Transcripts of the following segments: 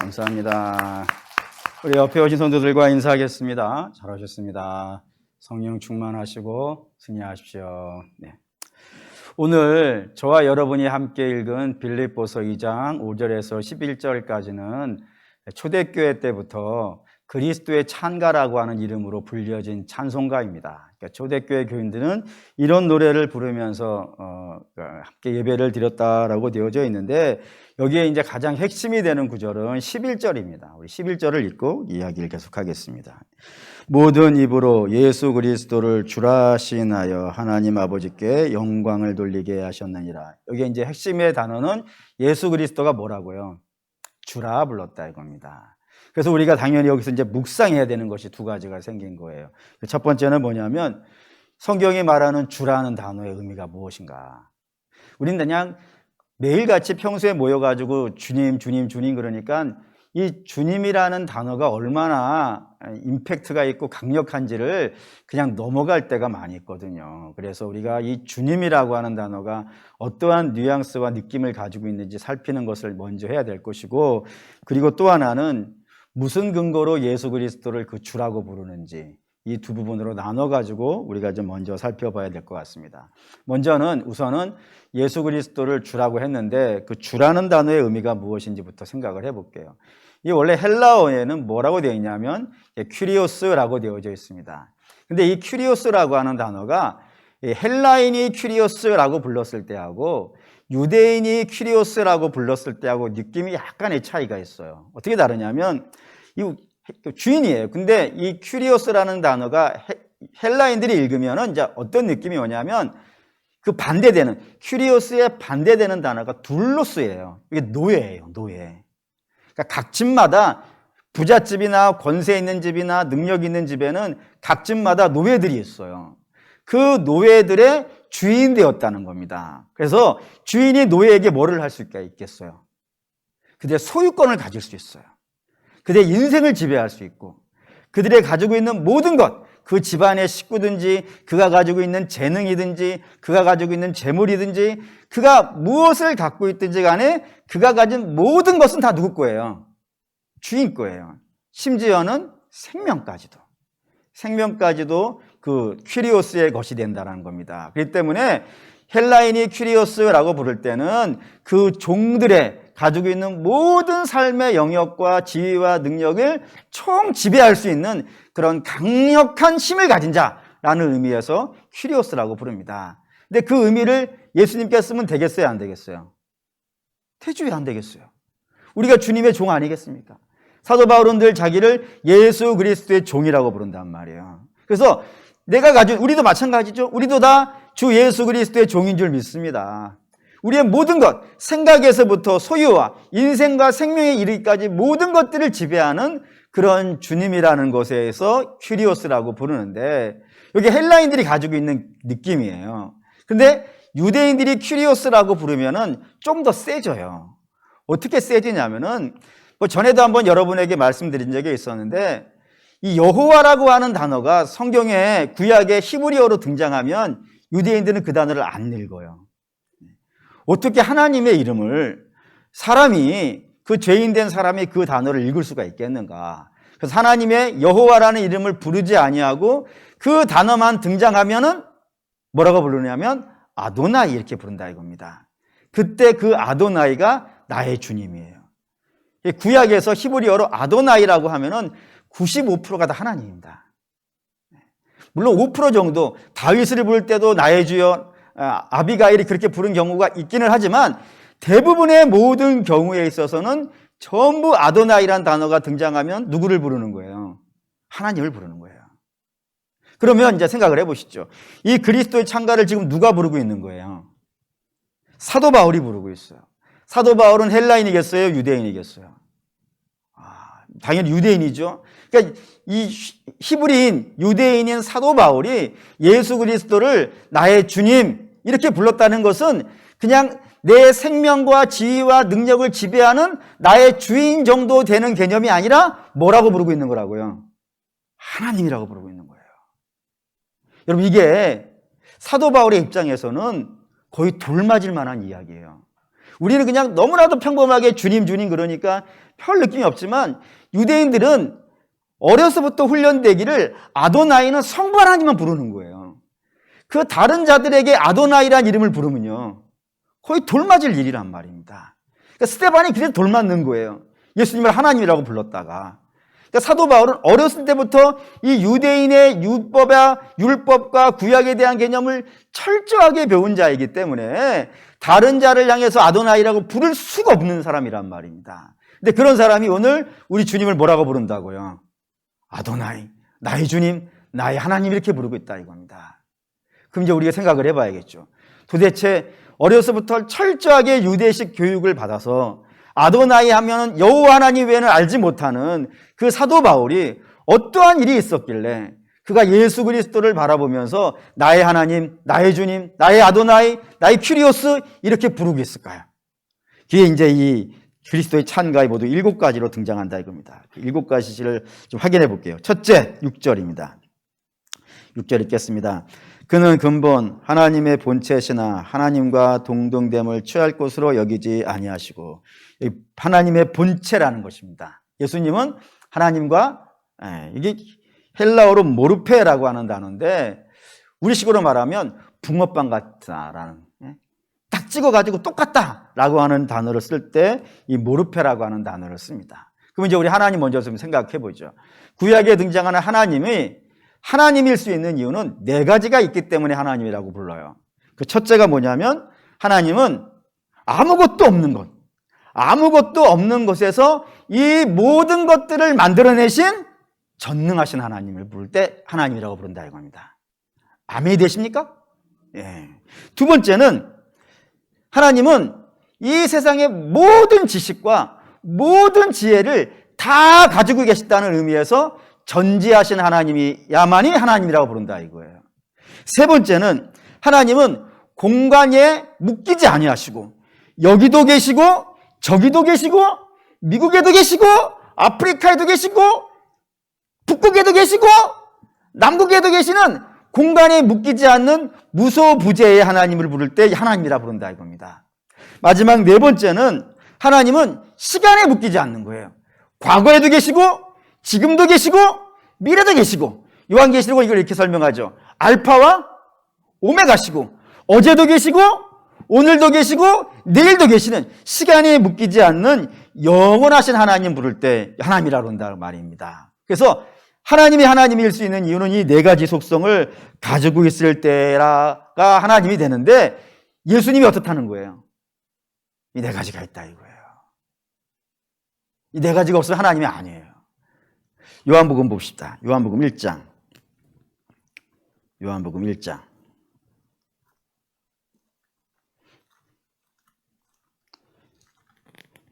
감사합니다. 우리 옆에 오신 성도들과 인사하겠습니다. 잘하셨습니다. 성령 충만하시고 승리하십시오. 네. 오늘 저와 여러분이 함께 읽은 빌립보서 2장 5절에서 11절까지는 초대교회 때부터 그리스도의 찬가라고 하는 이름으로 불려진 찬송가입니다. 그러니까 초대교회 교인들은 이런 노래를 부르면서 함께 예배를 드렸다라고 되어져 있는데, 여기에 이제 가장 핵심이 되는 구절은 11절입니다. 우리 11절을 읽고 이야기를 계속하겠습니다. 모든 입으로 예수 그리스도를 주라 시인하여 하나님 아버지께 영광을 돌리게 하셨느니라. 여기 이제 핵심의 단어는 예수 그리스도가 뭐라고요? 주라 불렀다 이겁니다. 그래서 우리가 당연히 여기서 이제 묵상해야 되는 것이 두 가지가 생긴 거예요. 첫 번째는 뭐냐면 성경이 말하는 주라는 단어의 의미가 무엇인가. 우리는 그냥 매일같이 평소에 모여가지고 주님, 주님, 주님 그러니까 이 주님이라는 단어가 얼마나 임팩트가 있고 강력한지를 그냥 넘어갈 때가 많이 있거든요. 그래서 우리가 이 주님이라고 하는 단어가 어떠한 뉘앙스와 느낌을 가지고 있는지 살피는 것을 먼저 해야 될 것이고, 그리고 또 하나는 무슨 근거로 예수 그리스도를 그 주라고 부르는지, 이 두 부분으로 나눠가지고 우리가 좀 먼저 살펴봐야 될 것 같습니다. 먼저는 우선은 예수 그리스도를 주라고 했는데 그 주라는 단어의 의미가 무엇인지부터 생각을 해볼게요. 이 원래 헬라어에는 뭐라고 되어 있냐면 큐리오스라고 되어져 있습니다. 근데 이 큐리오스라고 하는 단어가 헬라인이 큐리오스라고 불렀을 때하고 유대인이 큐리오스라고 불렀을 때하고 느낌이 약간의 차이가 있어요. 어떻게 다르냐면 이 주인이에요. 근데 이 큐리오스라는 단어가 헬라인들이 읽으면은 이제 어떤 느낌이 오냐면 그 반대되는, 큐리오스에 반대되는 단어가 둘로스예요. 이게 노예예요, 노예. 그러니까 각 집마다 부잣집이나 권세 있는 집이나 능력 있는 집에는 각 집마다 노예들이 있어요. 그 노예들의 주인 되었다는 겁니다. 그래서 주인이 노예에게 뭐를 할 수 있겠어요? 그들의 소유권을 가질 수 있어요. 그들의 인생을 지배할 수 있고, 그들이 가지고 있는 모든 것, 그 집안의 식구든지 그가 가지고 있는 재능이든지 그가 가지고 있는 재물이든지 그가 무엇을 갖고 있든지 간에 그가 가진 모든 것은 다 누구 거예요? 주인 거예요. 심지어는 생명까지도 그 큐리오스의 것이 된다는 겁니다. 그렇기 때문에 헬라인이 큐리오스라고 부를 때는 그 종들의 가지고 있는 모든 삶의 영역과 지위와 능력을 총 지배할 수 있는 그런 강력한 힘을 가진 자라는 의미에서 큐리오스라고 부릅니다. 근데 그 의미를 예수님께 쓰면 되겠어요, 안 되겠어요? 되죠, 안 되겠어요? 우리가 주님의 종 아니겠습니까? 사도 바울은 늘 자기를 예수 그리스도의 종이라고 부른단 말이에요. 그래서 우리도 마찬가지죠. 우리도 다 주 예수 그리스도의 종인 줄 믿습니다. 우리의 모든 것, 생각에서부터 소유와 인생과 생명에 이르기까지 모든 것들을 지배하는 그런 주님이라는 것에서 큐리오스라고 부르는데, 여기 헬라인들이 가지고 있는 느낌이에요. 근데 유대인들이 큐리오스라고 부르면은 좀 더 세져요. 어떻게 세지냐면은, 전에도 한번 여러분에게 말씀드린 적이 있었는데, 이 여호와라고 하는 단어가 성경에 구약의 히브리어로 등장하면 유대인들은 그 단어를 안 읽어요. 어떻게 하나님의 이름을 그 죄인된 사람이 그 단어를 읽을 수가 있겠는가? 그래서 하나님의 여호와라는 이름을 부르지 아니하고 그 단어만 등장하면은 뭐라고 부르냐면 아도나이 이렇게 부른다 이겁니다. 그때 그 아도나이가 나의 주님이에요. 구약에서 히브리어로 아도나이라고 하면은 95%가 다 하나님입니다. 물론 5% 정도, 다윗을 부를 때도 나의 주여, 아비가일이 그렇게 부른 경우가 있기는 하지만 대부분의 모든 경우에 있어서는 전부 아도나이란 단어가 등장하면 누구를 부르는 거예요? 하나님을 부르는 거예요. 그러면 이제 생각을 해보시죠. 이 그리스도의 찬가를 지금 누가 부르고 있는 거예요? 사도 바울이 부르고 있어요. 사도 바울은 헬라인이겠어요? 유대인이겠어요? 당연히 유대인이죠. 그러니까 이 히브리인, 유대인인 사도 바울이 예수 그리스도를 나의 주님 이렇게 불렀다는 것은 그냥 내 생명과 지위와 능력을 지배하는 나의 주인 정도 되는 개념이 아니라 뭐라고 부르고 있는 거라고요? 하나님이라고 부르고 있는 거예요. 여러분, 이게 사도 바울의 입장에서는 거의 돌맞을 만한 이야기예요. 우리는 그냥 너무나도 평범하게 주님 주님 그러니까 별 느낌이 없지만 유대인들은 어려서부터 훈련되기를 아도나이는 성부 하나님만 부르는 거예요. 그 다른 자들에게 아도나이란 이름을 부르면요 거의 돌맞을 일이란 말입니다. 그러니까 스데반이 그래서 돌맞는 거예요. 예수님을 하나님이라고 불렀다가. 그러니까 사도 바울은 어렸을 때부터 이 유대인의 율법과 구약에 대한 개념을 철저하게 배운 자이기 때문에 다른 자를 향해서 아도나이라고 부를 수가 없는 사람이란 말입니다. 근데 그런 사람이 오늘 우리 주님을 뭐라고 부른다고요? 아도나이, 나의 주님, 나의 하나님 이렇게 부르고 있다 이겁니다. 그럼 이제 우리가 생각을 해봐야겠죠. 도대체 어려서부터 철저하게 유대식 교육을 받아서 아도나이 하면 여호와 하나님 외에는 알지 못하는 그 사도 바울이 어떠한 일이 있었길래 그가 예수 그리스도를 바라보면서 나의 하나님, 나의 주님, 나의 아도나이, 나의 큐리오스 이렇게 부르고 있을까요? 뒤에 이제 이 그리스도의 찬가에 모두 7가지로 등장한다 이겁니다. 7가지를 좀 확인해 볼게요. 첫째, 6절입니다. 6절 읽겠습니다. 그는 근본 하나님의 본체시나 하나님과 동등됨을 취할 것으로 여기지 아니하시고, 하나님의 본체라는 것입니다. 예수님은 하나님과, 이게 헬라어로 모르페라고 하는 단어인데 우리식으로 말하면 붕어빵 같다라는, 딱 찍어가지고 똑같다라고 하는 단어를 쓸 때 이 모르페라고 하는 단어를 씁니다. 그럼 이제 우리 하나님 먼저 좀 생각해 보죠. 구약에 등장하는 하나님이 하나님일 수 있는 이유는 4가지가 있기 때문에 하나님이라고 불러요. 그 첫째가 뭐냐면 하나님은 아무것도 없는 것에서 이 모든 것들을 만들어내신 전능하신 하나님을 부를 때 하나님이라고 부른다 이겁니다. 아멘이 되십니까? 예. 두 번째는 하나님은 이 세상의 모든 지식과 모든 지혜를 다 가지고 계시다는 의미에서 전지하신 하나님이야만이 하나님이라고 부른다 이거예요. 세 번째는 하나님은 공간에 묶이지 아니하시고 여기도 계시고 저기도 계시고 미국에도 계시고 아프리카에도 계시고 북극에도 계시고 남극에도 계시는 공간에 묶이지 않는 무소부재의 하나님을 부를 때 하나님이라 부른다 이겁니다. 마지막 4번째는 하나님은 시간에 묶이지 않는 거예요. 과거에도 계시고 지금도 계시고 미래도 계시고 요한계시록은 이걸 이렇게 설명하죠. 알파와 오메가시고 어제도 계시고 오늘도 계시고 내일도 계시는 시간에 묶이지 않는 영원하신 하나님 부를 때 하나님이라고 한다는 말입니다. 그래서 하나님이 하나님일 수 있는 이유는 이 4가지 속성을 가지고 있을 때가 하나님이 되는데 예수님이 어떻다는 거예요? 이 4가지가 있다 이거예요. 이 4가지가 없으면 하나님이 아니에요. 요한복음 봅시다. 요한복음 1장. 요한복음 1장.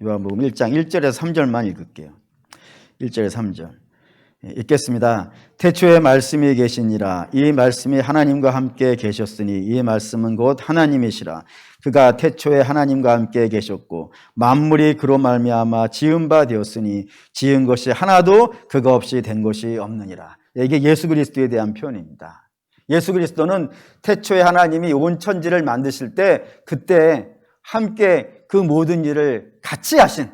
요한복음 1장 1절에서 3절만 읽을게요. 1절에서 3절. 읽겠습니다. 태초에 말씀이 계시니라. 이 말씀이 하나님과 함께 계셨으니 이 말씀은 곧 하나님이시라. 그가 태초에 하나님과 함께 계셨고 만물이 그로 말미암아 지은 바 되었으니 지은 것이 하나도 그가 없이 된 것이 없느니라. 이게 예수 그리스도에 대한 표현입니다. 예수 그리스도는 태초에 하나님이 온 천지를 만드실 때 그때 함께 그 모든 일을 같이 하신,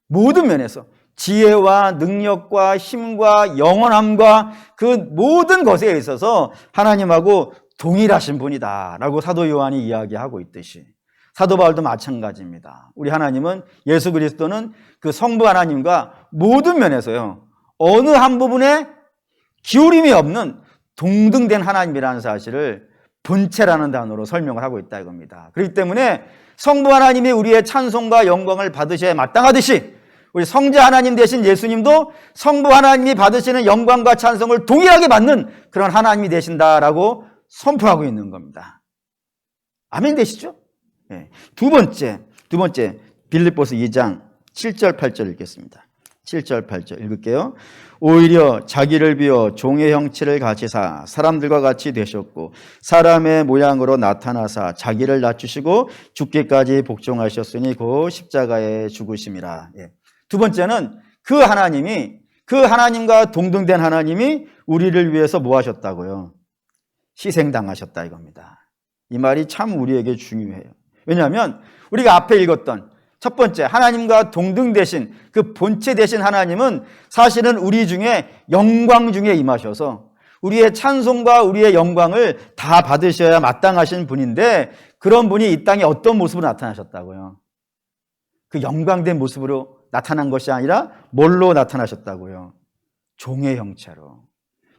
모든 면에서 지혜와 능력과 힘과 영원함과 그 모든 것에 있어서 하나님하고 동일하신 분이다 라고 사도 요한이 이야기하고 있듯이 사도 바울도 마찬가지입니다. 우리 하나님은, 예수 그리스도는 그 성부 하나님과 모든 면에서요 어느 한 부분에 기울임이 없는 동등된 하나님이라는 사실을 본체라는 단어로 설명을 하고 있다 이겁니다. 그렇기 때문에 성부 하나님이 우리의 찬송과 영광을 받으셔야 마땅하듯이 우리 성자 하나님 되신 예수님도 성부 하나님이 받으시는 영광과 찬송을 동일하게 받는 그런 하나님이 되신다라고 선포하고 있는 겁니다. 아멘 되시죠? 네. 두 번째 빌립보서 2장 7절 8절 읽겠습니다. 7절 8절 읽을게요. 오히려 자기를 비워 종의 형체를 가지사 사람들과 같이 되셨고 사람의 모양으로 나타나사 자기를 낮추시고 죽기까지 복종하셨으니 그 십자가에 죽으심이라. 예. 두 번째는 그 하나님과 동등된 하나님이 우리를 위해서 뭐 하셨다고요? 희생당하셨다 이겁니다. 이 말이 참 우리에게 중요해요. 왜냐하면 우리가 앞에 읽었던 첫 번째, 하나님과 동등 되신 그 본체 되신 하나님은 사실은 우리 중에 영광 중에 임하셔서 우리의 찬송과 우리의 영광을 다 받으셔야 마땅하신 분인데, 그런 분이 이 땅에 어떤 모습으로 나타나셨다고요? 그 영광된 모습으로 나타난 것이 아니라 뭘로 나타나셨다고요? 종의 형체로,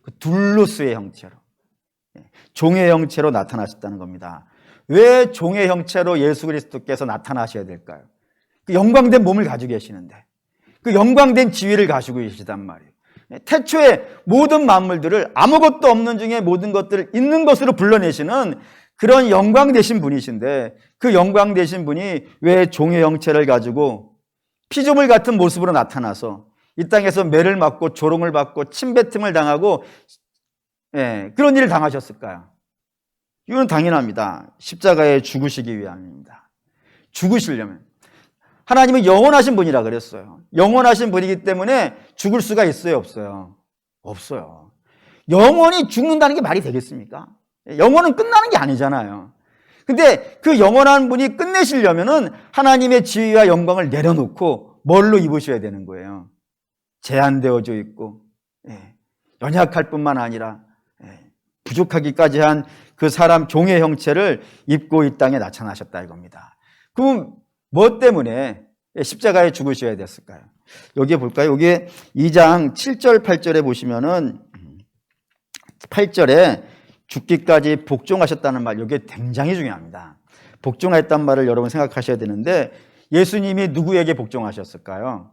그 둘로스의 형체로, 종의 형체로 나타나셨다는 겁니다. 왜 종의 형체로 예수 그리스도께서 나타나셔야 될까요? 그 영광된 몸을 가지고 계시는데, 그 영광된 지위를 가지고 계시단 말이에요. 태초에 모든 만물들을 아무것도 없는 중에 모든 것들을 있는 것으로 불러내시는 그런 영광 되신 분이신데, 그 영광 되신 분이 왜 종의 형체를 가지고 피조물 같은 모습으로 나타나서 이 땅에서 매를 맞고 조롱을 받고 침뱉음을 당하고 그런 일을 당하셨을까요? 이건 당연합니다. 십자가에 죽으시기 위함입니다. 죽으시려면. 하나님은 영원하신 분이라 그랬어요. 영원하신 분이기 때문에 죽을 수가 있어요, 없어요? 없어요. 영원히 죽는다는 게 말이 되겠습니까? 영원은 끝나는 게 아니잖아요. 근데 그 영원한 분이 끝내시려면은 하나님의 지위와 영광을 내려놓고 뭘로 입으셔야 되는 거예요? 제한되어져 있고, 연약할 뿐만 아니라 부족하기까지 한 그 사람 종의 형체를 입고 이 땅에 나타나셨다 이겁니다. 그럼 뭐 때문에 십자가에 죽으셔야 됐을까요? 여기에 볼까요? 여기에 2장 7절, 8절에 보시면은 8절에 죽기까지 복종하셨다는 말, 이게 굉장히 중요합니다. 복종했단 말을 여러분 생각하셔야 되는데, 예수님이 누구에게 복종하셨을까요?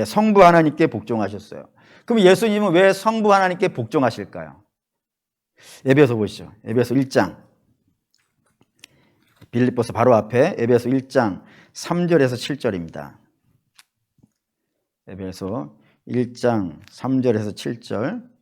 성부 하나님께 복종하셨어요. 그럼 예수님은 왜 성부 하나님께 복종하실까요? 에베소 보시죠. 에베소 1장. 빌립보서 바로 앞에 에베소 1장 3절에서 7절입니다. 에베소 1장 3절에서 7절.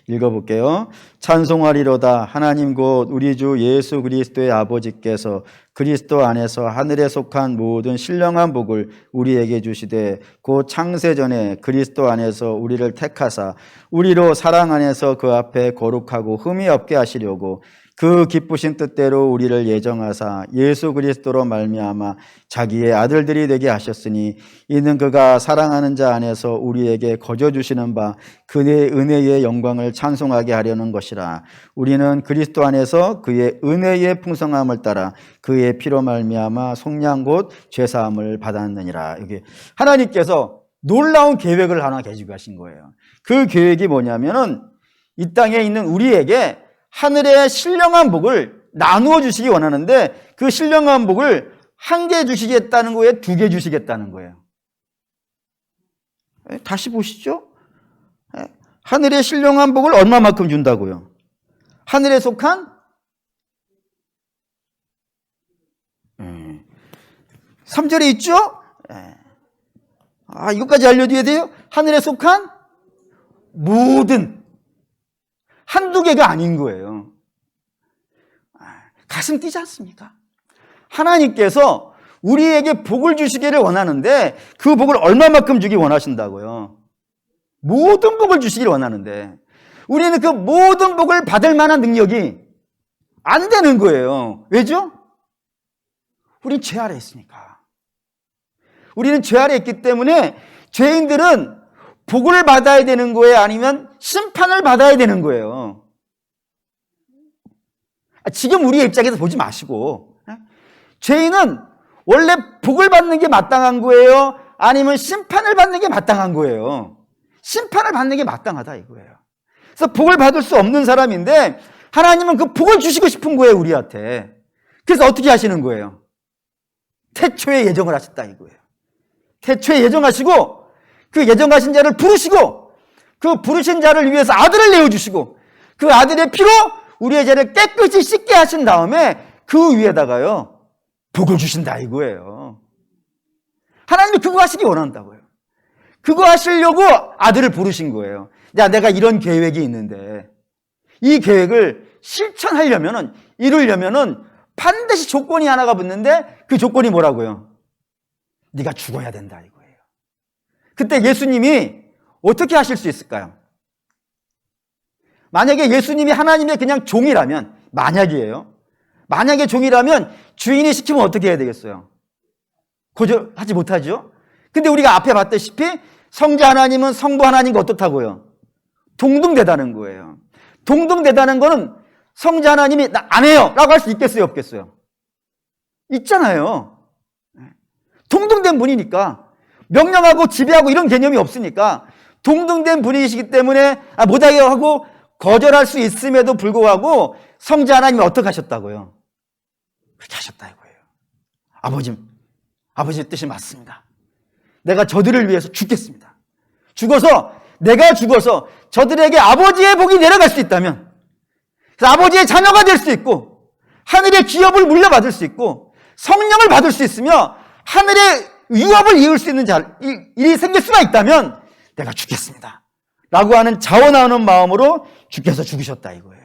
읽어볼게요. 찬송하리로다. 하나님 곧 우리 주 예수 그리스도의 아버지께서 그리스도 안에서 하늘에 속한 모든 신령한 복을 우리에게 주시되, 곧 창세전에 그리스도 안에서 우리를 택하사 우리로 사랑 안에서 그 앞에 거룩하고 흠이 없게 하시려고 그 기쁘신 뜻대로 우리를 예정하사 예수 그리스도로 말미암아 자기의 아들들이 되게 하셨으니, 이는 그가 사랑하는 자 안에서 우리에게 거저 주시는 바 그의 은혜의 영광을 찬송하게 하려는 것이라. 우리는 그리스도 안에서 그의 은혜의 풍성함을 따라 그의 피로 말미암아 속량 곧 죄사함을 받았느니라. 여기 하나님께서 놀라운 계획을 하나 가지고 가신 거예요. 그 계획이 뭐냐면은 이 땅에 있는 우리에게 하늘의 신령한 복을 나누어 주시기 원하는데, 그 신령한 복을 한 개 주시겠다는 거예요? 두 개 주시겠다는 거예요? 다시 보시죠. 하늘의 신령한 복을 얼마만큼 준다고요? 하늘에 속한 3절에 있죠? 이것까지 알려드려야 돼요? 하늘에 속한 모든, 한두 개가 아닌 거예요. 가슴 뛰지 않습니까? 하나님께서 우리에게 복을 주시기를 원하는데, 그 복을 얼마만큼 주기 원하신다고요? 모든 복을 주시기를 원하는데, 우리는 그 모든 복을 받을 만한 능력이 안 되는 거예요. 왜죠? 우린 죄 아래 있으니까. 우리는 죄 아래 있기 때문에 죄인들은 복을 받아야 되는 거예요? 아니면 심판을 받아야 되는 거예요? 지금 우리의 입장에서 보지 마시고, 죄인은 원래 복을 받는 게 마땅한 거예요? 아니면 심판을 받는 게 마땅한 거예요? 심판을 받는 게 마땅하다 이거예요. 그래서 복을 받을 수 없는 사람인데, 하나님은 그 복을 주시고 싶은 거예요, 우리한테. 그래서 어떻게 하시는 거예요? 태초에 예정을 하셨다 이거예요. 태초에 예정하시고, 그 예정하신 자를 부르시고, 그 부르신 자를 위해서 아들을 내어주시고, 그 아들의 피로 우리의 죄를 깨끗이 씻게 하신 다음에 그 위에다가요 복을 주신다 이거예요. 하나님이 그거 하시기 원한다고요. 그거 하시려고 아들을 부르신 거예요. 야, 내가 이런 계획이 있는데 이 계획을 실천하려면은, 이루려면은 반드시 조건이 하나가 붙는데, 그 조건이 뭐라고요? 네가 죽어야 된다 이거예요. 그때 예수님이 어떻게 하실 수 있을까요? 만약에 예수님이 하나님의 그냥 종이라면, 만약이에요. 만약에 종이라면 주인이 시키면 어떻게 해야 되겠어요? 거절하지 못하죠? 근데 우리가 앞에 봤다시피 성자 하나님은 성부 하나님과 어떻다고요? 동등되다는 거예요. 동등되다는 거는 성자 하나님이 나 안 해요 라고 할 수 있겠어요? 없겠어요? 있잖아요. 동등된 분이니까, 명령하고 지배하고 이런 개념이 없으니까 동등된 분이시기 때문에 못하게 하고 거절할 수 있음에도 불구하고 성자 하나님이 어떻게 하셨다고요? 그렇게 하셨다 이거예요. 아버지의 뜻이 맞습니다. 내가 저들을 위해서 죽겠습니다. 내가 죽어서 저들에게 아버지의 복이 내려갈 수 있다면, 그래서 아버지의 자녀가 될 수 있고 하늘의 기업을 물려받을 수 있고 성령을 받을 수 있으며 하늘의 유업을 이을 수 있는 일이 생길 수가 있다면 내가 죽겠습니다 라고 하는 자원하는 마음으로 주께서 죽으셨다 이거예요.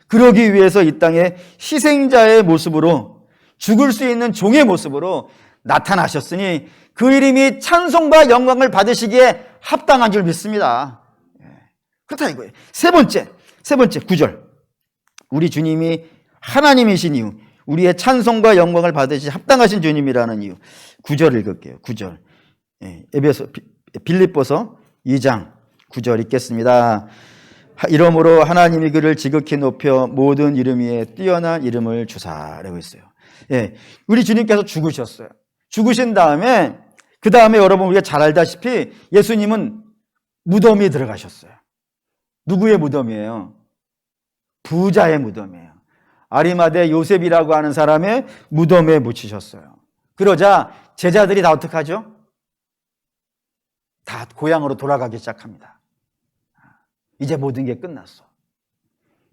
그러기 위해서 이 땅에 희생자의 모습으로, 죽을 수 있는 종의 모습으로 나타나셨으니 그 이름이 찬송과 영광을 받으시기에 합당한 줄 믿습니다. 그렇다 이거예요. 세 번째 9절. 우리 주님이 하나님이신 이유, 우리의 찬송과 영광을 받으시 합당하신 주님이라는 이유. 9절 읽을게요. 9절. 빌립보서 2장 9절 읽겠습니다. 이러므로 하나님이 그를 지극히 높여 모든 이름 위에 뛰어난 이름을 주사라고 했어요. 우리 주님께서 죽으셨어요. 죽으신 다음에, 그 다음에 여러분 우리가 잘 알다시피 예수님은 무덤에 들어가셨어요. 누구의 무덤이에요? 부자의 무덤이에요. 아리마대 요셉이라고 하는 사람의 무덤에 묻히셨어요. 그러자 제자들이 다 어떡하죠? 다 고향으로 돌아가기 시작합니다. 이제 모든 게 끝났어.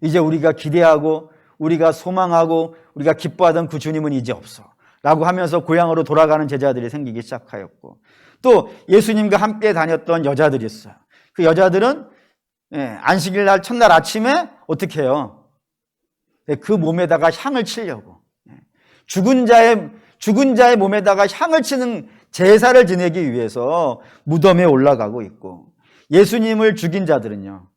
이제 우리가 기대하고 우리가 소망하고 우리가 기뻐하던 그 주님은 이제 없어 라고 하면서 고향으로 돌아가는 제자들이 생기기 시작하였고, 또 예수님과 함께 다녔던 여자들이 있어요. 그 여자들은 안식일 날 첫날 아침에 어떻게 해요? 그 몸에다가 향을 치려고, 죽은 자의 몸에다가 향을 치는 제사를 지내기 위해서 무덤에 올라가고 있고, 예수님을 죽인 자들은요,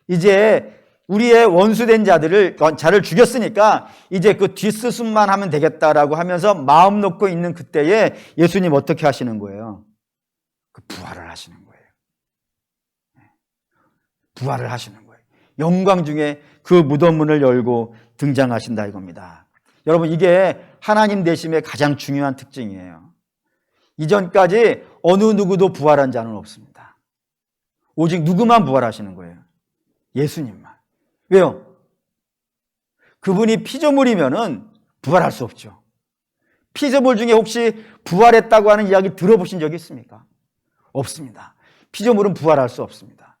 이제 우리의 원수된 자를 죽였으니까 이제 그 뒷수습만 하면 되겠다라고 하면서 마음 놓고 있는 그때에 예수님 어떻게 하시는 거예요? 그 부활을 하시는 거예요. 부활을 하시는 거예요. 영광 중에 그 무덤 문을 열고 등장하신다 이겁니다. 여러분, 이게 하나님 되심의 가장 중요한 특징이에요. 이전까지 어느 누구도 부활한 자는 없습니다. 오직 누구만 부활하시는 거예요? 예수님만. 왜요? 그분이 피조물이면은 부활할 수 없죠. 피조물 중에 혹시 부활했다고 하는 이야기 들어보신 적이 있습니까? 없습니다. 피조물은 부활할 수 없습니다.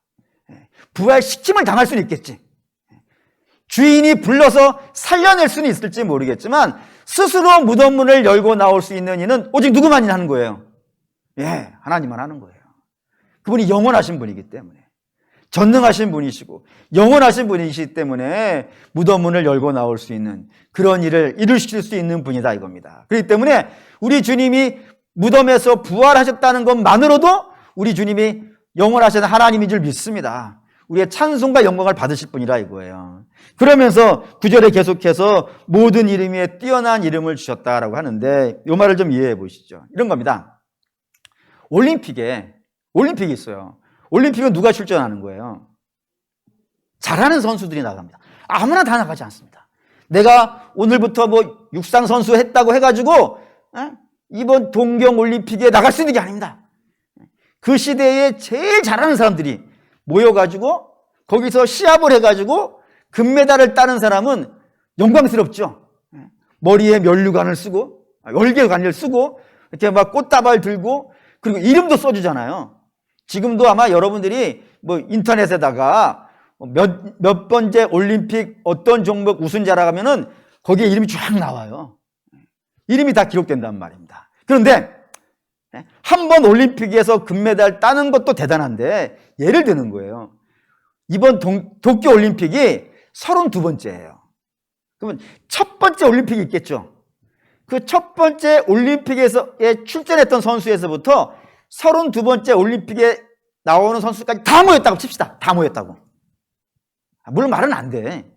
부활시킴을 당할 수는 있겠지. 주인이 불러서 살려낼 수는 있을지 모르겠지만 스스로 무덤 문을 열고 나올 수 있는 이는 오직 누구만이 하는 거예요? 하나님만 하는 거예요. 그분이 영원하신 분이기 때문에, 전능하신 분이시고 영원하신 분이시기 때문에 무덤 문을 열고 나올 수 있는 그런 일을 이루실 수 있는 분이다 이겁니다. 그렇기 때문에 우리 주님이 무덤에서 부활하셨다는 것만으로도 우리 주님이 영원하신 하나님인 줄 믿습니다. 우리의 찬송과 영광을 받으실 분이라 이거예요. 그러면서 9절에 계속해서 모든 이름 위에 뛰어난 이름을 주셨다라고 하는데, 이 말을 좀 이해해 보시죠. 이런 겁니다. 올림픽이 있어요. 올림픽은 누가 출전하는 거예요? 잘하는 선수들이 나갑니다. 아무나 다 나가지 않습니다. 내가 오늘부터 육상 선수 했다고 해가지고 이번 동경올림픽에 나갈 수 있는 게 아닙니다. 그 시대에 제일 잘하는 사람들이 모여가지고 거기서 시합을 해가지고 금메달을 따는 사람은 영광스럽죠. 머리에 면류관을 쓰고, 월계관을 쓰고, 이렇게 막 꽃다발 들고, 그리고 이름도 써주잖아요. 지금도 아마 여러분들이 인터넷에다가 몇 번째 올림픽 어떤 종목 우승자라 하면은 거기에 이름이 쫙 나와요. 이름이 다 기록된단 말입니다. 그런데 한 번 올림픽에서 금메달 따는 것도 대단한데, 예를 드는 거예요. 이번 도쿄 올림픽이 32번째예요. 그러면 첫 번째 올림픽이 있겠죠. 그 첫 번째 올림픽에 출전했던 선수에서부터 32번째 올림픽에 나오는 선수까지 다 모였다고 칩시다. 다 모였다고. 물론 말은 안 돼.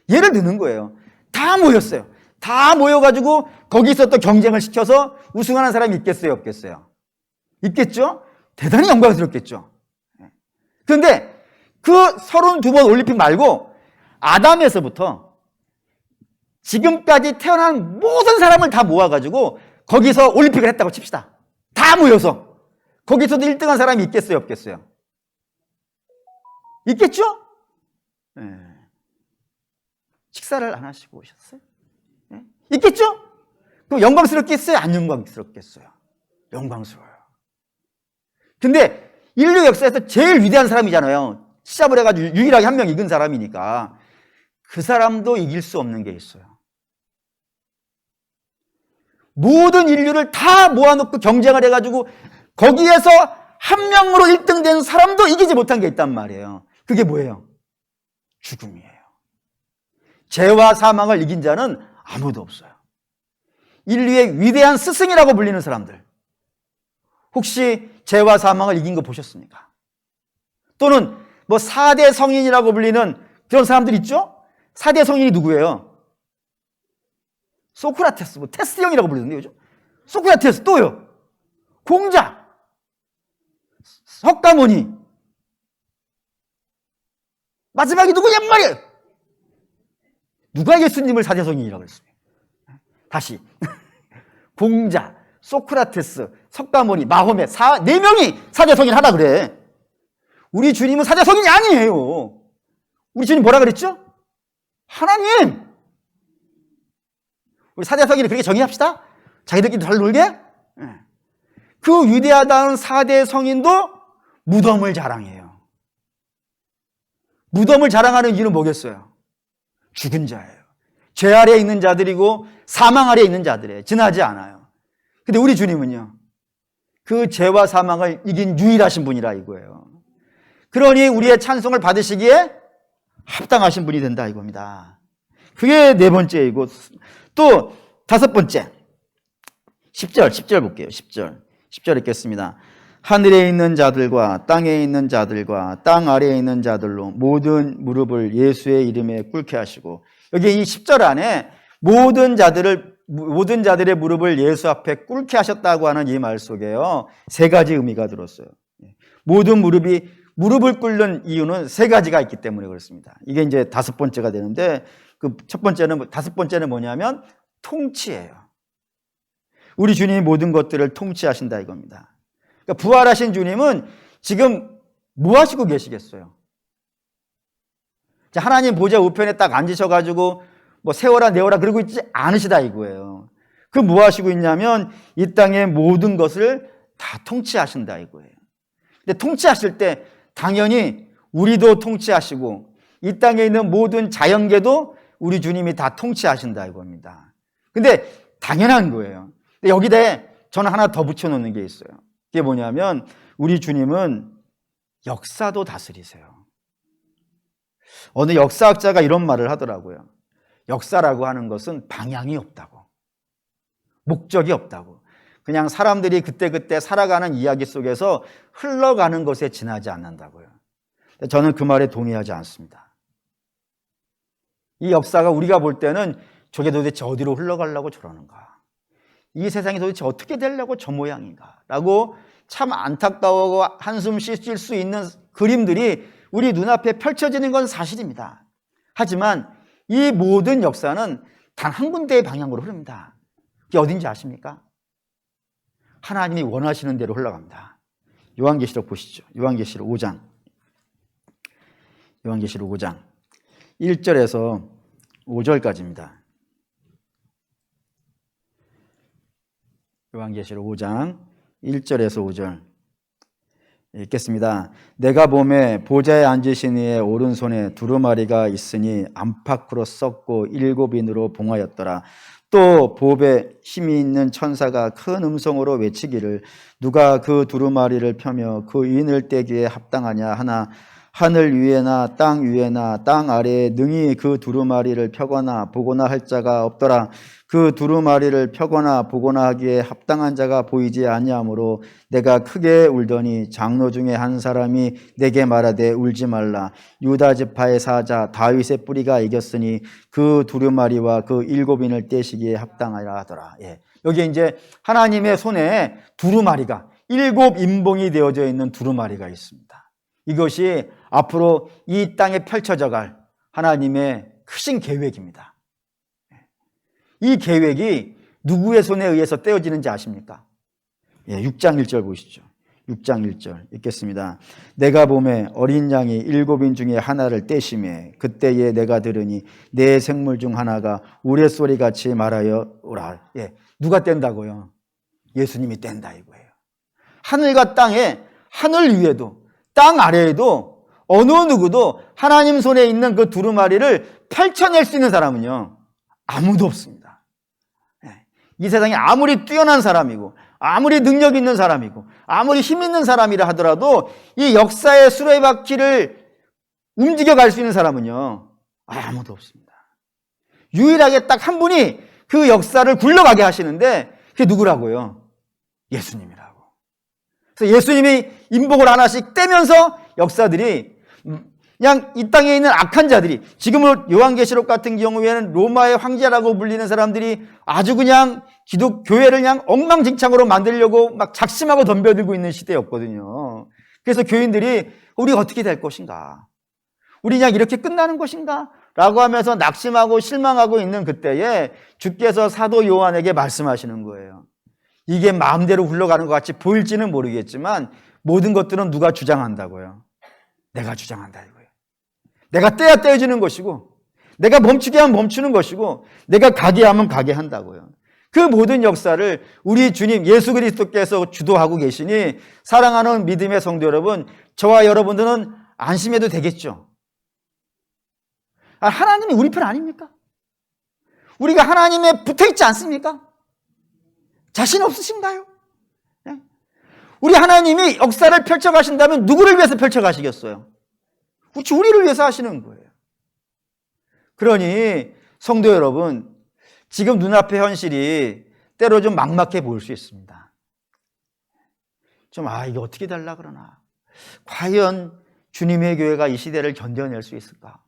예를 드는 거예요. 다 모였어요. 다 모여가지고 거기서 또 경쟁을 시켜서 우승하는 사람이 있겠어요, 없겠어요? 있겠죠? 대단히 영광스럽겠죠. 그런데 그 32번 올림픽 말고 아담에서부터 지금까지 태어난 모든 사람을 다 모아가지고 거기서 올림픽을 했다고 칩시다. 다 모여서 거기서도 1등한 사람이 있겠어요, 없겠어요? 있겠죠? 네. 식사를 안 하시고 오셨어요? 네? 있겠죠? 그럼 영광스럽겠어요? 안 영광스럽겠어요? 영광스러워요. 근데 인류 역사에서 제일 위대한 사람이잖아요. 시합을 해가지고 유일하게 한 명 이긴 사람이니까 그 사람도 이길 수 없는 게 있어요. 모든 인류를 다 모아놓고 경쟁을 해가지고 거기에서 한 명으로 1등 된 사람도 이기지 못한 게 있단 말이에요. 그게 뭐예요? 죽음이에요. 죄와 사망을 이긴 자는 아무도 없어요. 인류의 위대한 스승이라고 불리는 사람들, 혹시 죄와 사망을 이긴 거 보셨습니까? 또는 뭐 4대 성인이라고 불리는 그런 사람들 있죠? 4대 성인이 누구예요? 소크라테스, 뭐 테스형이라고 부르는데 요즘 소크라테스, 또요 공자, 석가모니, 마지막이 누구냔 말이에요. 누가 예수님을 4대 성인이라고 그랬어요? 다시 공자, 소크라테스, 석가모니, 마호메 4명이 4대 성인 하다 그래. 우리 주님은 4대 성인이 아니에요. 우리 주님 뭐라 그랬죠? 하나님. 우리 4대 성인을 그렇게 정의합시다. 자기들끼리 잘 놀게. 그 위대하다는 4대 성인도 무덤을 자랑해요. 무덤을 자랑하는 이유는 뭐겠어요? 죽은 자예요. 죄 아래에 있는 자들이고 사망 아래에 있는 자들이에요. 지나지 않아요. 근데 우리 주님은요, 그 죄와 사망을 이긴 유일하신 분이라 이거예요. 그러니 우리의 찬송을 받으시기에 합당하신 분이 된다 이겁니다. 그게 네 번째이고, 또 다섯 번째 10절 볼게요. 10절 읽겠습니다. 하늘에 있는 자들과 땅에 있는 자들과 땅 아래에 있는 자들로 모든 무릎을 예수의 이름에 꿇게 하시고, 여기 이 10절 안에 모든 자들의 무릎을 예수 앞에 꿇게 하셨다고 하는 이 말 속에요, 세 가지 의미가 들었어요. 모든 무릎을 꿇는 이유는 세 가지가 있기 때문에 그렇습니다. 이게 이제 다섯 번째가 되는데, 다섯 번째는 뭐냐면 통치예요. 우리 주님이 모든 것들을 통치하신다 이겁니다. 그러니까 부활하신 주님은 지금 뭐 하시고 계시겠어요? 하나님 보좌 우편에 딱 앉으셔가지고 뭐 세워라 내워라 그러고 있지 않으시다 이거예요. 그 뭐 하시고 있냐면 이 땅의 모든 것을 다 통치하신다 이거예요. 근데 통치하실 때 당연히 우리도 통치하시고 이 땅에 있는 모든 자연계도 우리 주님이 다 통치하신다 이겁니다. 근데 당연한 거예요. 근데 여기다 저는 하나 더 붙여놓는 게 있어요. 그게 뭐냐면 우리 주님은 역사도 다스리세요. 어느 역사학자가 이런 말을 하더라고요. 역사라고 하는 것은 방향이 없다고, 목적이 없다고, 그냥 사람들이 그때그때 살아가는 이야기 속에서 흘러가는 것에 지나지 않는다고요. 저는 그 말에 동의하지 않습니다. 이 역사가 우리가 볼 때는 저게 도대체 어디로 흘러가려고 저러는가, 이 세상이 도대체 어떻게 되려고 저 모양인가 라고 참 안타까워하고 한숨 쉴 수 있는 그림들이 우리 눈앞에 펼쳐지는 건 사실입니다. 하지만 이 모든 역사는 단 한 군데의 방향으로 흐릅니다. 그게 어딘지 아십니까? 하나님이 원하시는 대로 흘러갑니다. 요한계시록 보시죠. 요한계시록 5장 1절에서 5절까지입니다. 요한계시록 5장 1절에서 5절 읽겠습니다. 내가 보매 보좌에 앉으신 이의 오른손에 두루마리가 있으니 안팎으로 썩고 7인으로 봉하였더라. 또 보배 힘이 있는 천사가 큰 음성으로 외치기를 누가 그 두루마리를 펴며 그 인을 떼기에 합당하냐 하나 하늘 위에나 땅 위에나 땅 아래에 능히 그 두루마리를 펴거나 보거나 할 자가 없더라. 그 두루마리를 펴거나 보거나 하기에 합당한 자가 보이지 아니하므로 내가 크게 울더니 장로 중에 한 사람이 내게 말하되 울지 말라. 유다 지파의 사자 다윗의 뿌리가 이겼으니 그 두루마리와 그 일곱인을 떼시기에 합당하라 하더라. 예. 여기 이제 하나님의 손에 두루마리가 일곱 인봉이 되어져 있는 두루마리가 있습니다. 이것이 앞으로 이 땅에 펼쳐져 갈 하나님의 크신 계획입니다. 이 계획이 누구의 손에 의해서 떼어지는지 아십니까? 6장 1절 보시죠. 6장 1절 읽겠습니다. 내가 보매 어린 양이 일곱인 중에 하나를 떼심에 그때에 내가 들으니 내 생물 중 하나가 우레소리같이 말하여 오라. 누가 뗀다고요? 예수님이 뗀다 이거예요. 하늘과 땅에, 하늘 위에도 땅 아래에도 어느 누구도 하나님 손에 있는 그 두루마리를 펼쳐낼 수 있는 사람은요, 아무도 없습니다. 이 세상에 아무리 뛰어난 사람이고 아무리 능력 있는 사람이고 아무리 힘 있는 사람이라 하더라도 이 역사의 수레바퀴를 움직여갈 수 있는 사람은요, 아무도 없습니다. 유일하게 딱 한 분이 그 역사를 굴러가게 하시는데 그게 누구라고요? 예수님이라고. 그래서 예수님이 인복을 하나씩 떼면서 역사들이 그냥 이 땅에 있는 악한 자들이, 지금은 요한계시록 같은 경우에는 로마의 황제라고 불리는 사람들이 아주 그냥 기독교회를 그냥 엉망진창으로 만들려고 막 작심하고 덤벼들고 있는 시대였거든요. 그래서 교인들이 우리가 어떻게 될 것인가? 우리 그냥 이렇게 끝나는 것인가? 라고 하면서 낙심하고 실망하고 있는 그때에 주께서 사도 요한에게 말씀하시는 거예요. 이게 마음대로 흘러가는 것 같이 보일지는 모르겠지만 모든 것들은 누가 주장한다고요? 내가 주장한다 이거예요. 내가 떼야 떼어지는 것이고 내가 멈추게 하면 멈추는 것이고 내가 가게 하면 가게 한다고요. 그 모든 역사를 우리 주님 예수 그리스도께서 주도하고 계시니 사랑하는 믿음의 성도 여러분, 저와 여러분들은 안심해도 되겠죠? 하나님이 우리 편 아닙니까? 우리가 하나님에 붙어있지 않습니까? 자신 없으신가요? 우리 하나님이 역사를 펼쳐가신다면 누구를 위해서 펼쳐가시겠어요? 우리를 위해서 하시는 거예요. 그러니 성도 여러분, 지금 눈앞의 현실이 때로 좀 막막해 보일 수 있습니다. 이게 어떻게 되려 그러나? 과연 주님의 교회가 이 시대를 견뎌낼 수 있을까?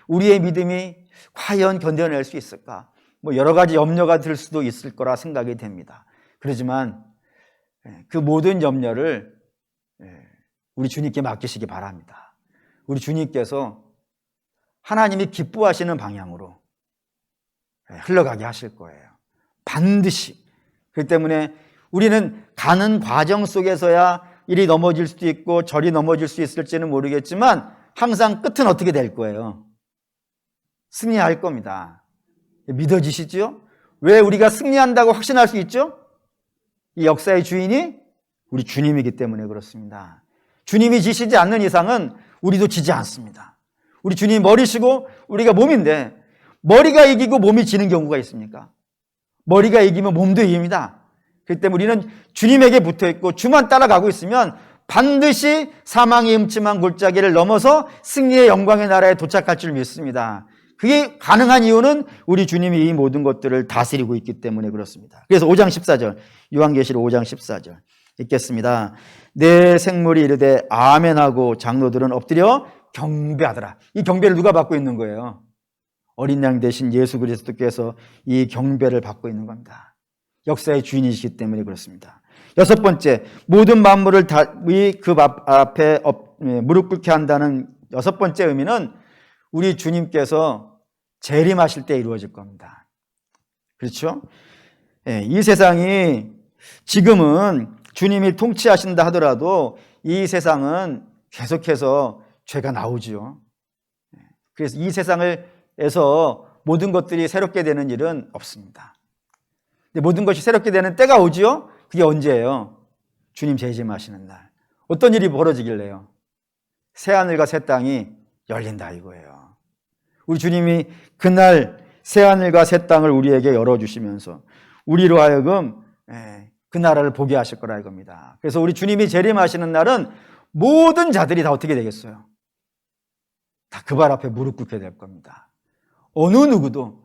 우리의 믿음이 과연 견뎌낼 수 있을까? 여러 가지 염려가 들 수도 있을 거라 생각이 됩니다. 그렇지만 그 모든 염려를 우리 주님께 맡기시기 바랍니다. 우리 주님께서 하나님이 기뻐하시는 방향으로 흘러가게 하실 거예요. 반드시. 그렇기 때문에 우리는 가는 과정 속에서야 이리 넘어질 수도 있고 저리 넘어질 수 있을지는 모르겠지만 항상 끝은 어떻게 될 거예요? 승리할 겁니다. 믿어지시죠? 왜 우리가 승리한다고 확신할 수 있죠? 이 역사의 주인이 우리 주님이기 때문에 그렇습니다. 주님이 지시지 않는 이상은 우리도 지지 않습니다. 우리 주님이 머리시고 우리가 몸인데 머리가 이기고 몸이 지는 경우가 있습니까? 머리가 이기면 몸도 이깁니다. 그렇기 때문에 우리는 주님에게 붙어있고 주만 따라가고 있으면 반드시 사망의 음침한 골짜기를 넘어서 승리의 영광의 나라에 도착할 줄 믿습니다. 그게 가능한 이유는 우리 주님이 이 모든 것들을 다스리고 있기 때문에 그렇습니다. 그래서 5장 14절, 요한계시록 5장 14절 읽겠습니다. 내 생물이 이르되 아멘하고 장로들은 엎드려 경배하더라. 이 경배를 누가 받고 있는 거예요? 어린 양 대신 예수 그리스도께서 이 경배를 받고 있는 겁니다. 역사의 주인이시기 때문에 그렇습니다. 여섯 번째, 모든 만물을 그 앞에 무릎 꿇게 한다는 여섯 번째 의미는 우리 주님께서 재림하실 때 이루어질 겁니다. 그렇죠? 이 세상이 지금은 주님이 통치하신다 하더라도 이 세상은 계속해서 죄가 나오죠. 그래서 이 세상에서 모든 것들이 새롭게 되는 일은 없습니다. 근데 모든 것이 새롭게 되는 때가 오지요? 그게 언제예요? 주님 재림하시는 날. 어떤 일이 벌어지길래요? 새하늘과 새 땅이 열린다 이거예요. 우리 주님이 그날 새하늘과 새 땅을 우리에게 열어주시면서 우리로 하여금 그 나라를 보게 하실 거라 이겁니다. 그래서 우리 주님이 재림하시는 날은 모든 자들이 다 어떻게 되겠어요? 다 그 발 앞에 무릎 꿇게 될 겁니다. 어느 누구도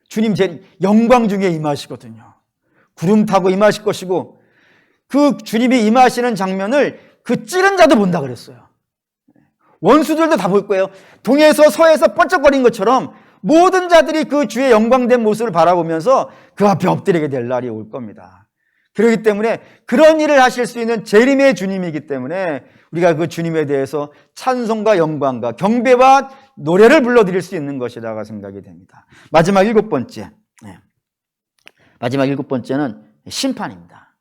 주님 제 영광 중에 임하시거든요. 구름 타고 임하실 것이고 그 주님이 임하시는 장면을 그 찌른 자도 본다 그랬어요. 원수들도 다 볼 거예요. 동에서 서에서 번쩍거린 것처럼 모든 자들이 그 주의 영광된 모습을 바라보면서 그 앞에 엎드리게 될 날이 올 겁니다. 그렇기 때문에 그런 일을 하실 수 있는 재림의 주님이기 때문에 우리가 그 주님에 대해서 찬송과 영광과 경배와 노래를 불러드릴 수 있는 것이라고 생각이 됩니다. 마지막 일곱 번째는 심판입니다.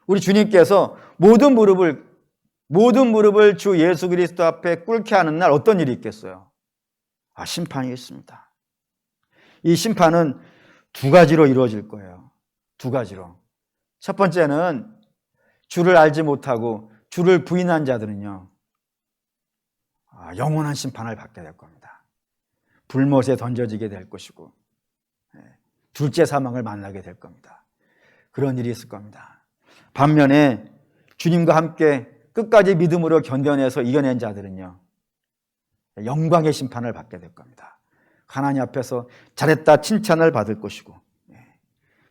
우리 주님께서 모든 무릎을 주 예수 그리스도 앞에 꿇게 하는 날 어떤 일이 있겠어요? 심판이 있습니다. 이 심판은 두 가지로 이루어질 거예요. 두 가지로. 첫 번째는 주를 알지 못하고 주를 부인한 자들은요, 영원한 심판을 받게 될 겁니다. 불못에 던져지게 될 것이고, 둘째 사망을 만나게 될 겁니다. 그런 일이 있을 겁니다. 반면에 주님과 함께 끝까지 믿음으로 견뎌내서 이겨낸 자들은요, 영광의 심판을 받게 될 겁니다. 하나님 앞에서 잘했다 칭찬을 받을 것이고,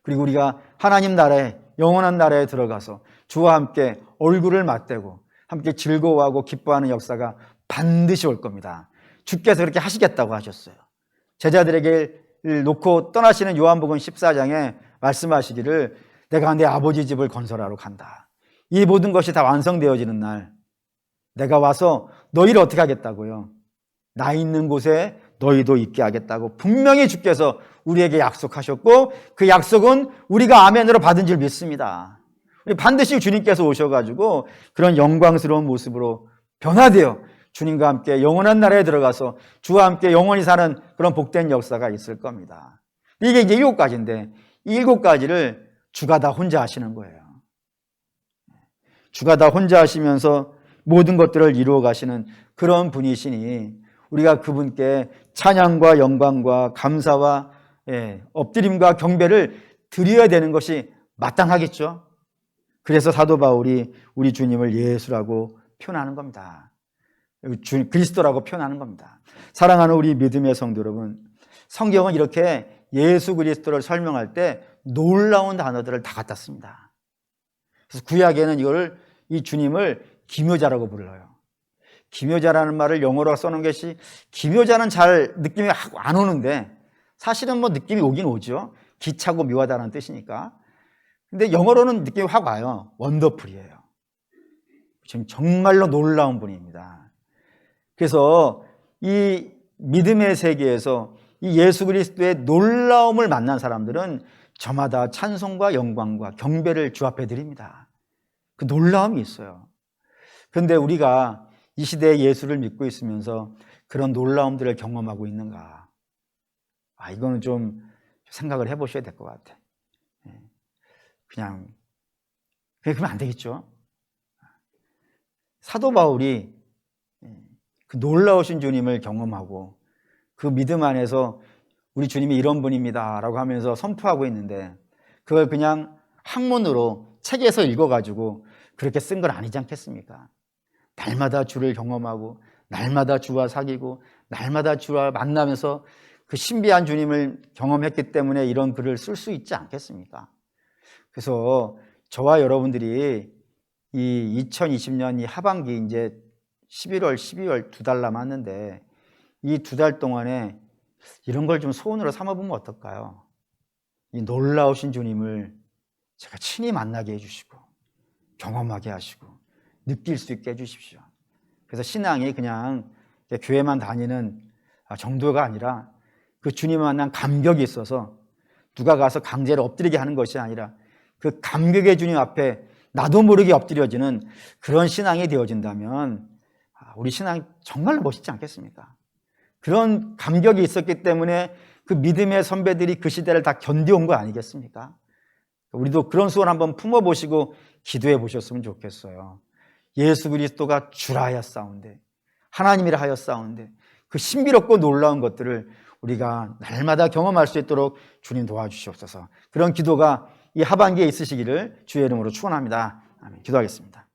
그리고 우리가 하나님 나라에, 영원한 나라에 들어가서 주와 함께 얼굴을 맞대고 함께 즐거워하고 기뻐하는 역사가 반드시 올 겁니다. 주께서 그렇게 하시겠다고 하셨어요. 제자들에게 놓고 떠나시는 요한복음 14장에 말씀하시기를 내가 내 아버지 집을 건설하러 간다. 이 모든 것이 다 완성되어지는 날 내가 와서 너희를 어떻게 하겠다고요? 나 있는 곳에 너희도 있게 하겠다고 분명히 주께서 우리에게 약속하셨고 그 약속은 우리가 아멘으로 받은 줄 믿습니다. 우리 반드시 주님께서 오셔가지고 그런 영광스러운 모습으로 변화되어 주님과 함께 영원한 나라에 들어가서 주와 함께 영원히 사는 그런 복된 역사가 있을 겁니다. 이게 이제 7가지인데 이 7가지를 주가 다 혼자 하시는 거예요. 주가 다 혼자 하시면서 모든 것들을 이루어 가시는 그런 분이시니 우리가 그분께 찬양과 영광과 감사와 엎드림과 경배를 드려야 되는 것이 마땅하겠죠. 그래서 사도 바울이 우리 주님을 예수라고 표현하는 겁니다. 그리스도라고 표현하는 겁니다. 사랑하는 우리 믿음의 성도 여러분, 성경은 이렇게 예수 그리스도를 설명할 때 놀라운 단어들을 다 갖다 씁니다. 그래서 구약에는 이 주님을 기묘자라고 불러요. 기묘자라는 말을 영어로 써놓은 것이 기묘자는 잘 느낌이 안 오는데 사실은 뭐 느낌이 오긴 오죠. 기차고 묘하다는 뜻이니까. 근데 영어로는 느낌이 확 와요. 원더풀이에요. 지금 정말로 놀라운 분입니다. 그래서 이 믿음의 세계에서 이 예수 그리스도의 놀라움을 만난 사람들은 저마다 찬송과 영광과 경배를 주 앞에 드립니다. 그 놀라움이 있어요. 그런데 우리가 이 시대에 예수를 믿고 있으면서 그런 놀라움들을 경험하고 있는가? 이거는 좀 생각을 해보셔야 될 것 같아. 그냥 그러면 안 되겠죠. 사도 바울이 그 놀라우신 주님을 경험하고 그 믿음 안에서 우리 주님이 이런 분입니다 라고 하면서 선포하고 있는데 그걸 그냥 학문으로 책에서 읽어가지고 그렇게 쓴 건 아니지 않겠습니까? 날마다 주를 경험하고 날마다 주와 사귀고 날마다 주와 만나면서 그 신비한 주님을 경험했기 때문에 이런 글을 쓸 수 있지 않겠습니까? 그래서 저와 여러분들이 이 2020년 이 하반기 이제 11월, 12월 2달 남았는데 이 2달 동안에 이런 걸 좀 소원으로 삼아보면 어떨까요? 이 놀라우신 주님을 제가 친히 만나게 해주시고 경험하게 하시고 느낄 수 있게 해주십시오. 그래서 신앙이 그냥 교회만 다니는 정도가 아니라 그 주님을 만난 감격이 있어서 누가 가서 강제로 엎드리게 하는 것이 아니라 그 감격의 주님 앞에 나도 모르게 엎드려지는 그런 신앙이 되어진다면 우리 신앙이 정말로 멋있지 않겠습니까? 그런 감격이 있었기 때문에 그 믿음의 선배들이 그 시대를 다 견뎌온 거 아니겠습니까? 우리도 그런 소원 한번 품어보시고 기도해 보셨으면 좋겠어요. 예수 그리스도가 주라 하였사온데 하나님이라 하였사온데 그 신비롭고 놀라운 것들을 우리가 날마다 경험할 수 있도록 주님 도와주시옵소서. 그런 기도가 이 하반기에 있으시기를 주의 이름으로 축원합니다. 아멘. 기도하겠습니다.